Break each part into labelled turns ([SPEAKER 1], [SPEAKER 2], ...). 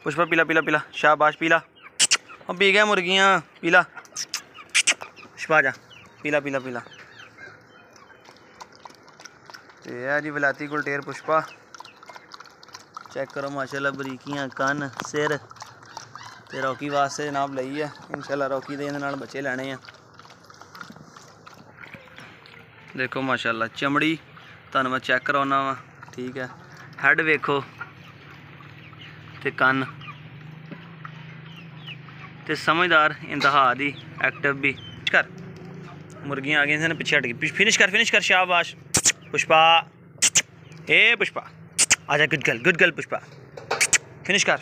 [SPEAKER 1] पुष्पा पीला पीला पीला, शाबाश पीला। अब पी गया मुर्गियाँ, पीला। पुष्पा जा, पीला पीला पीला। तो यह जी वलायती गुलटेर पुष्पा, चेक करो माशाल्लाह, बरीकियां, कन, सिर। तो रॉकी वास्ते जनाब लई है, इंशाल्लाह रॉकी दे नाल बच्चे लैने हैं। देखो माशाल्लाह चमड़ी तुहानूं मैं चेक कराउना वा, ठीक है। हैड वेखो ते कन ते समझदार इंतहा दी, एक्टिव भी। कर मुर्गियां आ गई, पिछे हट गई। फिनिश कर, शाबाश पुष्पा। ए पुष्पा आजा, गुड गर्ल पुष्पा। फिनिश कर।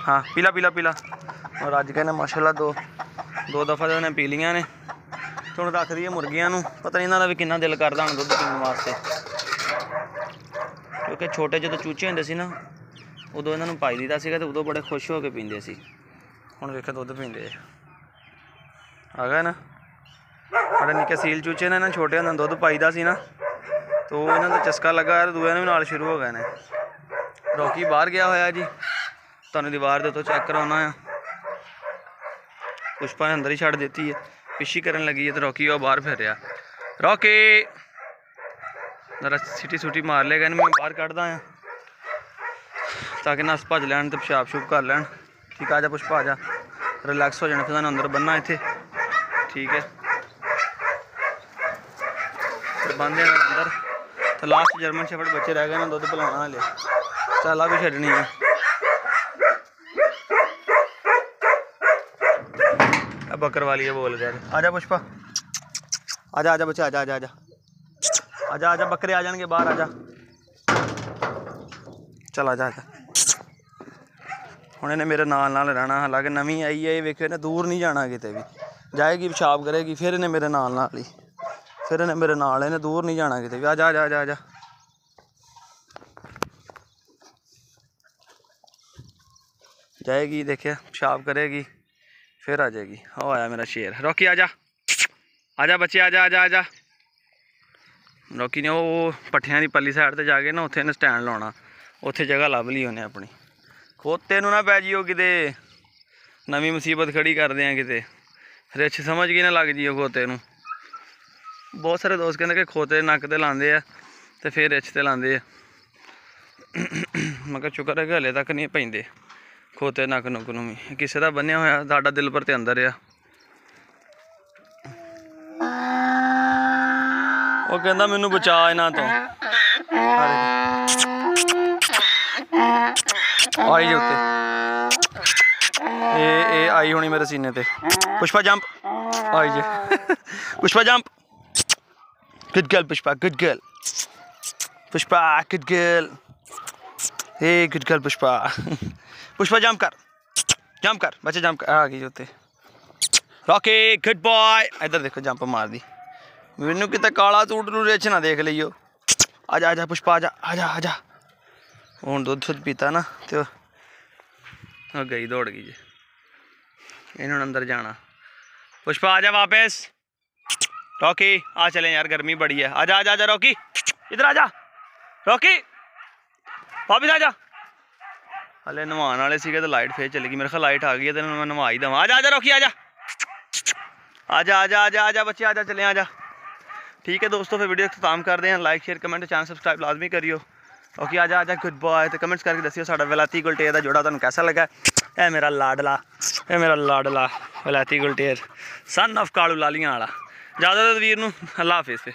[SPEAKER 1] हाँ पीला पीला पीला। और अज कहने माशाल्लाह दो दफ़ा तो उन्हें पी लिया ने। तो हम रख दिए मुर्गियां नूं, पता नहीं इन्हां दा भी किन्ना दिल करदा हुण दुद्ध पीने वास्ते, क्योंकि छोटे जो चूचे होंदे सी ना, उदों इन्हां नूं पाई दीदा सीगा, तो उदों बड़े खुश हो के पींदे सी। हुण वेखो दुद्ध पींदे आ गया ना। बड़े निक्के सील चूचे ने, छोटे होंदे दुद्ध पाईदा सी ना, तो इन्हां दा चस्का लगा, दूए नूं भी नाल शुरू हो गए ने। रॉकी बाहर गया होया जी, तुहानूं दीवार दे उत्तों चेक कराउना है। पुष्पा ने अंदर ही छड़ देती है, पिछी करन लगी है, तो रॉकी वो बाहर फिर रहा। रॉकी जरा सीटी सूटी मार लेगा, इन्हें मैं बाहर कढ़दा है ताकि नस भज लैन तो पेशाब शूब कर लैन। ठीक आ जा पुष्पा, आ जा, रिलैक्स हो जाना, फिर तुहानूं अंदर बनना इत्थे, ठीक है। फिर बन देना अंदर। तो लास्ट जर्मन शेफर्ड बच्चे रह गए ना, दुद्ध पिलाना हले, चाला भी छड्डनी है। बकर वाली है बोल गया। आजा पुष्पा, आजा बच्चे, आजा बकरे आ जाएंगे बाहर, आजा चल, आजा हुण इन्हें मेरे नाल रहना। हालांकि नवीं आई है, वेखो इन्हें दूर नहीं जाना, किते भी जाएगी पेशाब करेगी, फिर इन्हें मेरे नाल ही, फिर इन्हें मेरे नाल, इन्हें दूर नहीं जाना किते भी। आजा जाएगी, देखिए पेशाब करेगी, फिर आ जाएगी। ओ आया मेरा शेर। रॉकी आजा बच्चे, आजा। रॉकी ने वो पट्ठियां की परली साइड से जाके ना, उत्थे स्टैंड लाना, उत्थे जगह लभ ली उन्हें अपनी। खोते नूं ना पै जियो किते, नवीं मुसीबत खड़ी कर दें किते, रिछ समझ के ना लग जियो खोते नूं। बहुत सारे दोस्त कहते कि खोते नक ते लांदे आ ते फिर रिछ ते लांदे आ, मगर शुक्र है कि हले तक नहीं पैंदे खोते नक नुक नूं भी। किसी का बन्निया होया, साडा दिल पर ते अंदर आ। वो कहंदा मैनू बचा इन्हां तो, आई जे उत्ते, ए आई होनी मेरे सीने ते। Pushpa jump, I J Pushpa jump, good girl Pushpa, good girl Pushpa, good girl, a good girl Pushpa. Pushpa jump कर बच्चे, जंप कर। आ गई उत्ते। रॉकी गुड बॉय, इधर देखो जंप मार दी। मैनू किते काला सूट नूं रिछ ना देख लियो। आजा पुष्पा, आजा। हुण दुद्ध शुद्ध पीता ना, तो गई दौड़ गई जी, इन्होंने अंदर जाना। पुष्पा आजा वापस। रॉकी आ चले यार, गर्मी बड़ी है। आजा रॉकी, इधर आजा रॉकी, वापस आजा। हले नवान वाले सीगे तो लाइट फिर चलेगी, मेरे ख्याल लाइट आ गई है, तो मैं नवा ही देवां। आजा रॉकी, आजा बच्चे, आजा चले, आजा। ठीक है दोस्तों, फिर वीडियो खत्म करते हैं। Like share comment channel subscribe लाजमी करियो। ओके आजा गुड बॉय। तो कमेंट्स करके दसियो साडा वलायती गुलटेर का जोड़ा तुहानूं कैसा लगा। ए मेरा लाडला वलायती गुलटेर, सन ऑफ कालू लालियां वाला। ज़्यादा वीर नूं अल्लाह हाफिज़।